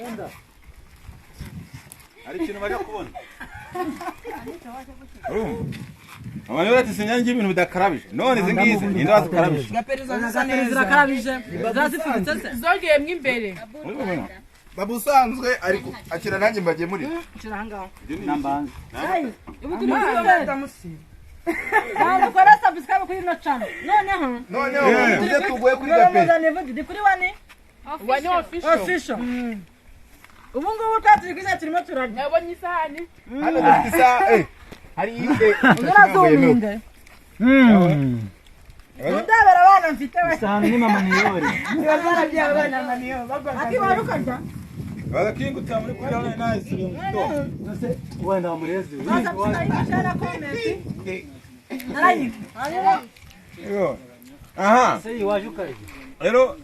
Enda. Ari kintu bajya kubona. Abantu bati sinyange ibintu bidakarabije. None zingize inde wazikarabije. Gaperiza zirakarabije. Zazifite se. Zogeye mwimbere. Babusanzwe ariko akira nanjye mbagiye muri. Akira hangaho. Nambanze. Hey, ubudumba musi. Ntabwo kora subscribe kuri no channel. Noneho tujye tugoye kuri Gaperi. Ndi kuri wani? Wani official. Ubu ngubu twaturikije turimo turarya. Nabonye isahani. Hano dufite isaha hari inde. Urazuminde. Ndabara abana mfite we. Isahani ni mama niyore. Ndabara bya abana maniyo. Akibaruka. Bagakinguta muri kuri hano nice muto. Nose wenda murezi. Baza kutayishara comment. Narayi. Yo. Aha. Sei waje ukaje. Rero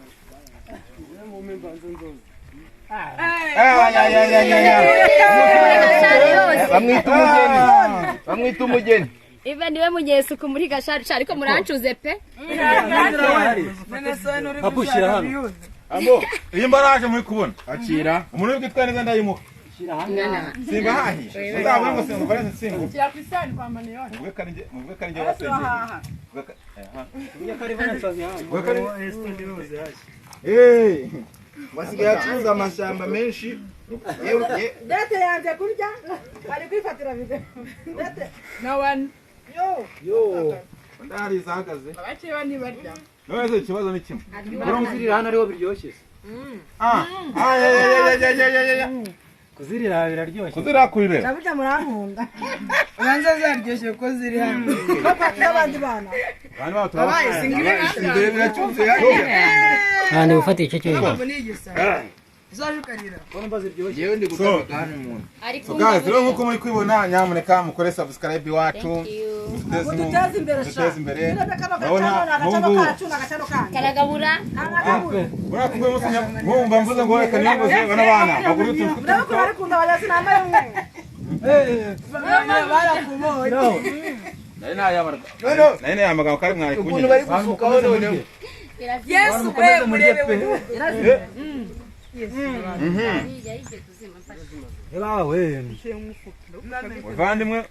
bamwita umugeni. Ive niwe munyesuku muri gashari ariko murancuze pe. Kapushira hano. Ambo, iyi mbaraje muri kubona. Akira. Umuntu w'igitwa neza ndayimuha. Shira hano. Simba hahi. Uzabona ngo singo bare singo. Kira kwisani kwa maniyo. Mubwe karinje wasenge. Kuja karibu na sazi hano. Mubwe karinje. Wasigaye acuruza amashamba menshi. Date yanze kurya. Ari kwifatira video. Date. No one. Yo. Ndari zahagaze. Abace bani barya. None ikibazo ni kimwe. Kuzirira hano ariho biryoshye. Ya. Kuzirira biraryoshye. Kuzira kurire. Naburya murankunda. Ubanza zaryoshye ko ziri hano. Bapatira abandi bana. Bani bato. Abaye Imbere biracuze hano. Kandi ufata icyo cyo. Zajukarira. Kono baziryoshye. Yewe ndi gutaka hano umuntu. So guys, rero nkuko muri kwibona nyamuneka mukore subscribe iwacu. Duteze imbere sha. Duteze imbere. Karagabura. Urakubwe musinya mwumva mvuze ngo reka nimbuze bana bana. Bagurutse mfite. Ndabako barikunda bajya sinama yumwe. Barakumoye. Nari nayamaga kari mwari kunye. Ukuntu bari gusukaho noneho. Yesu we murebe. Ebawe. Bavandimwe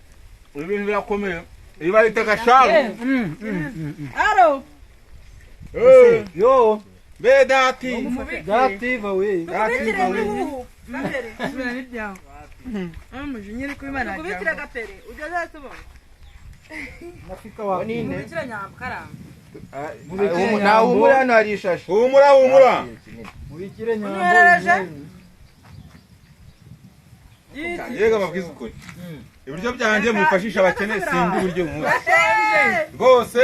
ibintu birakomeye. Iba itakasharo. Aro. Yo. Be dati. Dati bawe. Dati bawe. Gapere. Sibira nibyaho. Mujinyiri kwimana. Kubitira gapere. Ujaza tubona. Nafika wa. Ninde? Kubitira nyamkara. Nawe umuri hano hari ishashi. Humura. Mubikire Unyereje. Yega babwiza ukuri. Ibiryo byanjye mufashisha abakene sindi uburyo mu. Rwose.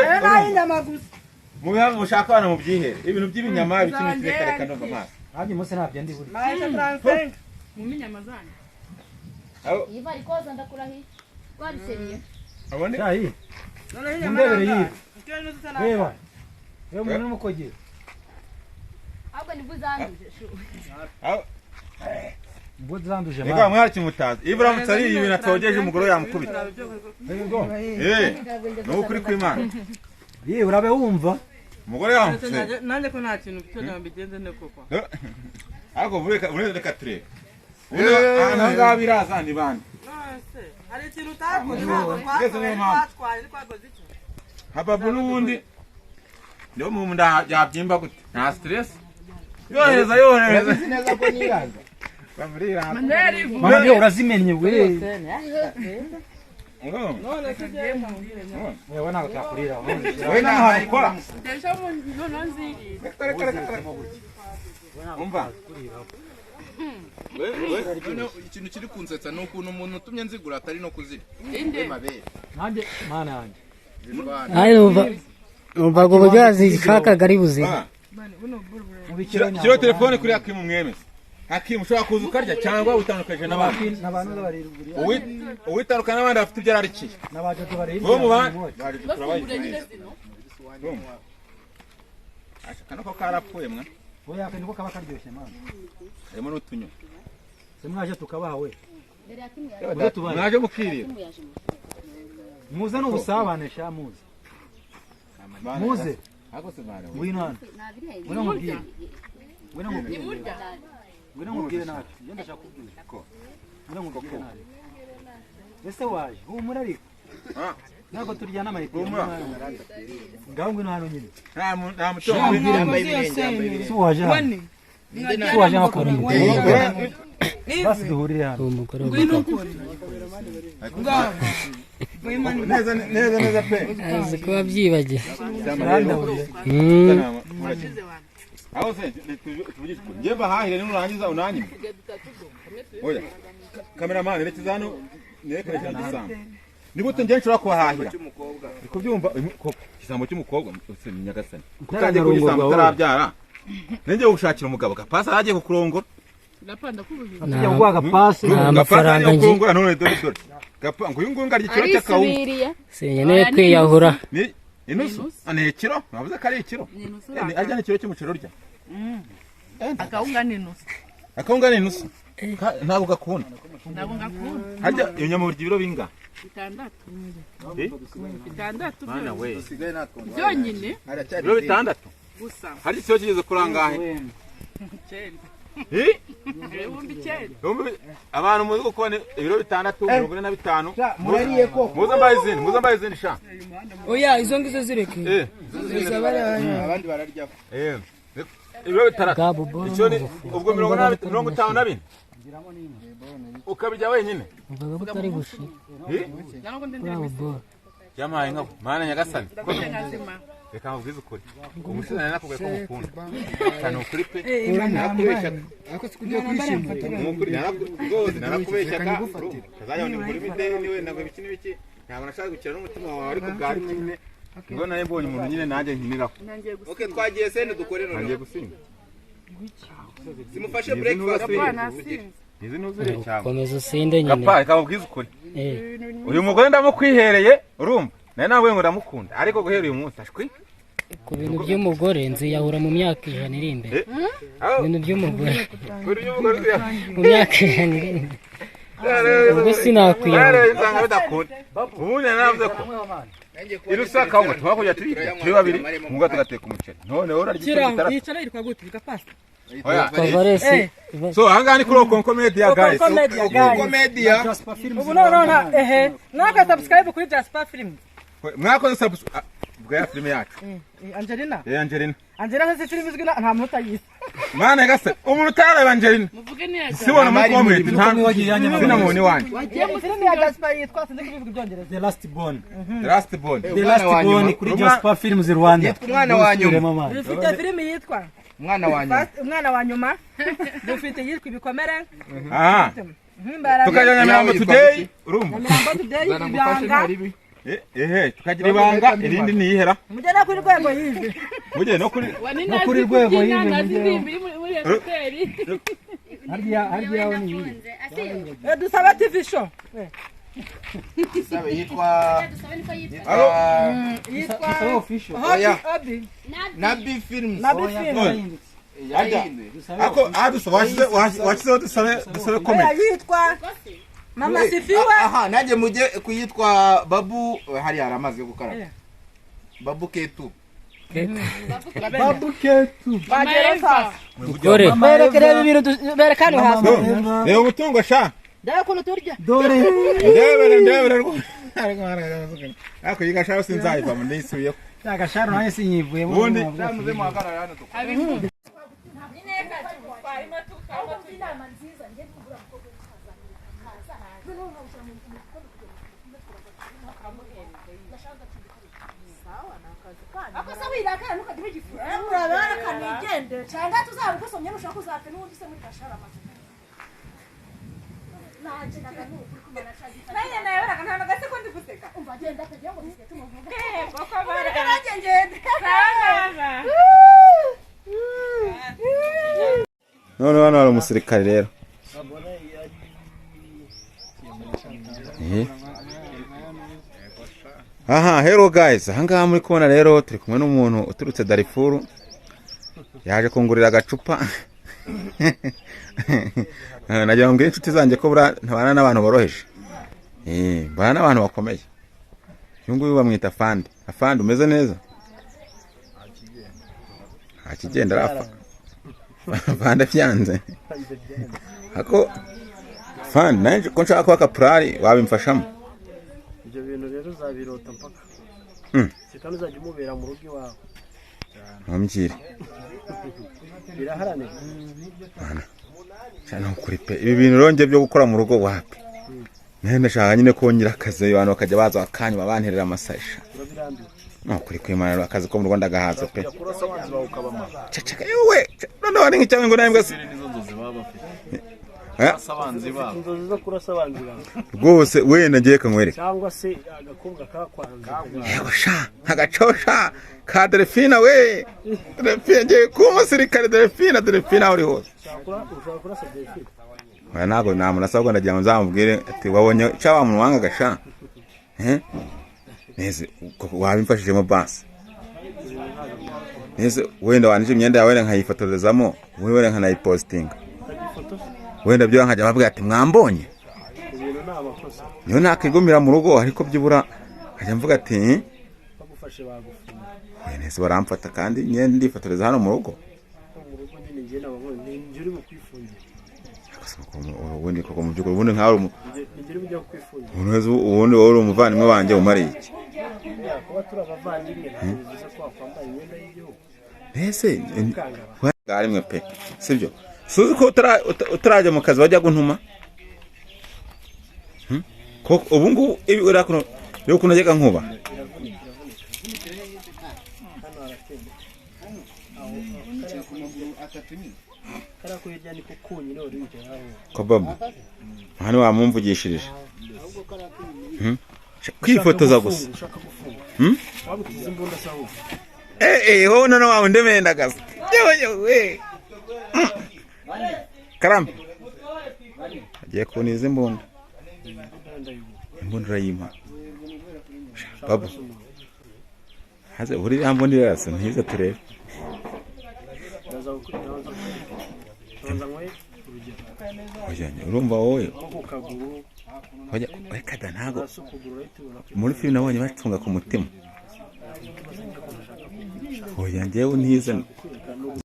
Mu biha mushaka abana mu byihere. Ibintu by'ibinyama bikintu kirekareka no amaso. Haje mose nabyo ndi buri. Maisha transfer. Mu minyama zanyu. Iva rikoza ndakurahi. Wari seriye. Abone? Shahi. None hinya Ndebere yi. Kyo tutana. Reba. Yo umuntu n'umukogira. Ahubwo ni buzanduje. Ngo zanduje ma. Ega mwari kimutaza. Ibura mutsari ibintu atogeje umugoro yamukubita. Yego. No kuri kwimana. Ye urabe wumva. Umugore yamutse. Nanjye ko nta kintu cyo bigenze ne koko. Ako bureka tureka. Una ngabiraza ni bandi. Nose. Ari ikintu utakoze. Hababu n'ubundi. Ndio mu nda yabyimba gute? Nta stress. Yohereza. Neza ko niraza. Bamurira. Mama byo urazimenye we. None tugiye mu ngire. Wewe nawe takurira. Wewe na hakora. Desha mu nonzi. Umva. Ikintu kiri kunsetsa no ukuntu umuntu utumye nzigura atari no kuzira. Mabere. Nanjye mana yanjye. Ayo umva ngo byazi kaka garibuze. Kiro telefone kuri akimu mwemeze. Akimu ushobora kuza ukarya cyangwa utandukaje n'abandi. N'abantu barira. Uwitandukana n'abandi afite ibyo ararikiye. N'abaje barira. Bo mu bandi. Kano ko karapfuye mwa. Oya kandi ko kaba karyoshye mana. Harimo n'utunyo. Semwaje tukabaha we. Mwaje mukirira. Muze n'ubusabane sha muze. Muze. Ako se bana. Ngwino hano. Ngwino mubwire. Ngwino mubwire. ngwino mubwire nabi ngenda shaka kubwira ko ngwino mubwire nabi ese waje humura ariko ntabwo turyana amayiti ngaho ngwino hano nyine nta mutima w'ibirenge si waje hano si waje makuru basi duhurire hano neza pe azi kuba byibagiye aho se tuvugisha ngiye bahahire nurangiza unanyime oya cameraman rekeza hano nerekana cyane nigute ngiye nshobora kubahahira kubyumva ikisambo cy'umukobwa use ni Nyagasani kutangiye kugisambo tarabyara nenge gushakira umugabo gapasa agiye kukurongora Napanda kubuza. tujya guhaga pasi amafaranga nje kungura none dore gapa ngo yungu ngarye kiro cyakawu senye kwiyahura ni inusu ane kiro bavuze ko ari ikiro ajya ni kiro cy'umucero rya Akaunga ni nusu. akawunga ni inusu ntabwo gakunda Ntabwo ngakunda. hajya ibinyamurya ibiro binga Bitandatu mana we byonyine ibiro bitandatu gusa. hari cyo kigeze kurangahe abantu muzi gukora ibiro bitandatu 45 murariye ko muza mbaye izindi sha Oya izo ngizo zireke. abandi bararya ibiro bitandatu icyo ni ubwo 52 ukabijya wenyine uvuga butari bushi yamaye nkabo mana Nyagasani reka mubwize ukuri umusirana nakubwiye ko mukunda cyane ukuri pe nakubeshya ako sikujya kwishima umukuri narakubeshya kazajya muri mideni niwe ntabwo biki n'ibiki ntabwo nashaka gukira n'umutima wawe ariko bwari nyine ngo naye mbonye umuntu nyine nanjye nkiniraho Okay, twagiye sene dukore none. nanjye gusinya Simufashe breakfast. izi ntuzire cyangwa komeza usinde nyine gapa reka mubwize ukuri uyu mugore ndamukwihereye urumva naye nawe ngo ndamukunda ariko guhera uyu munsi ashwi ku bintu by'umugore nziyahura mu myaka 100 iri imbere ibintu by'umugore kuri uyu mugore mu myaka 100 iri imbere ubwo sinakwiyahura nsanga bidakunda ubundi navuze ko irusaka ngo twakujya turi babiri ngo tugateka umuceri none ora Kira yicara yitwa gute bigapasa. Favoresi so hanga ni kuri Konkomedia guys Komedia. Ubu no naka subscribe kuri Jasper Film. mwakoze subscribe bwa film yacu Angelina. Angelina se film izwi nta muntu ayise. mana gase umuntu utareba Angelina Muvuge neza. sibona muri comment nta wagiranye sina muboni wanjye Wagiye mu film ya Jasper yitwa sinzi kubivuga ibyongereza. the last born the last born kuri Jasper Films Rwanda Umwana wa nyuma. Dufite film yitwa Umwana wa nyuma. Umwana wa nyuma. Dufite yitwa ibikomere. aha tukajya Nyamirambo today urumva Nyamirambo today ibanga. tukagira ibanga irindi niyihera Mujyana kuri rwego yize. mujye no kuri rwego yize harya ni Dusaba TV show. Yitwa official Obi. Nabi Films. Nabi Film. ako washyizeho dusabe comment Yitwa Mama Sifiwa. Aha, nanjye mujye kuyitwa Babu hari aramaze gukara. Babu Ketu. babu ketu Bagera sa. gore Berekere ibintu berekane hasi. reba umutungo sha Daya kuno turya. dore ndebere ako yigashaho sinzayiva mu nisubiyeho agasharo naye sinyivuyemo ubundi Muze muhagarara hano tukaba. Akosa wirakana nukagira igifura. Murabara kanigende. Cyangwa tuzabugusomye nushaka kuzapfa n'undi se muri gashara amaze. Naje naganukuri kumana shaji. Naye baraga nta gase ko ndi guseka. Umva genda tagiye ngo biseke tumuvuga. Koko baraga. Ngende. none hano hari umusirikare rero aha hello guys ahangaha muri kubona rero turi kumwe n'umuntu uturutse Darifuru yaje kungurira agacupa nagira ngo mbwire inshuti zanjye ko ntabana n'abantu boroheje mbana n'abantu bakomeye uyu nguyu bamwita afandi umeze neza akigenda arafa Vanda byanze. Ako fan nanje ko nshaka kwaka prari wabimfashamo. Ibyo bintu rero uzabirota mpaka. Sikano uzajya umubera mu rugo iwawe. Ntumbwire. Biraharane. Mana. Cyane ukuri pe. Ibi bintu ronge byo gukora mu rugo wapi. Nende shaka nyine kongera akazi abantu bakajya baza bakanywa banterera amasasha. Nukuri kwimana akazi ko mu Rwanda gahaza pe. Ceceka yewe. None wari nk'icyawe ngo nambwe se. Asabanzi ba. Inzozi zo kurasa abanzi ba. Rwose wenda ngiye kanywere. Cyangwa se agakobwa kakwanza. Yego sha, agacosha ka Delphine we. Delphine ngiye kumusirikare Delphine uri hose. Ushaka kurasa Delphine. Oya nago namurasa ngo ndagira ngo nzamubwire ati wabonye cyawa mu wanga gasha. Neze wabimfashije mu basi. Neze wenda wanije imyenda yawe nkayifotorezamo, wewe nkanayipostinga. Wenda byo nkajya babwira ati mwambonye. Niyo nakigumira mu rugo ariko byibura nkajya mvuga ati bagufashe bagufunga. Neze baramfata kandi nyende ndifotoreza hano mu rugo. Mu rugo nyine ngiye nababonye njuri mu kwifungira. Ubundi koko mu byukuri ubundi nkawe njuri bujya kwifungira. Ubundi wowe umuvandimwe wanjye umari iki? Kuba turi abavandimwe bivuze ko wakwambara imyenda y'igihugu. Nese ngarimwe pe sibyo suzi ko utarajya mu kazi wajya guntuma koko ubungu ibi urakuno yo kunajyaga nkuba ko baba hano wamumvugishirije kwifotoza gusa ho none wawe ndemenda gaza yewe Karame agiye kuniza imbunda urayimpa baba haze uri ambondira yase ntiza turebe urumva wowe oya kada ntago muri filime nabonye batunga ku mutima oya njyewe ntiza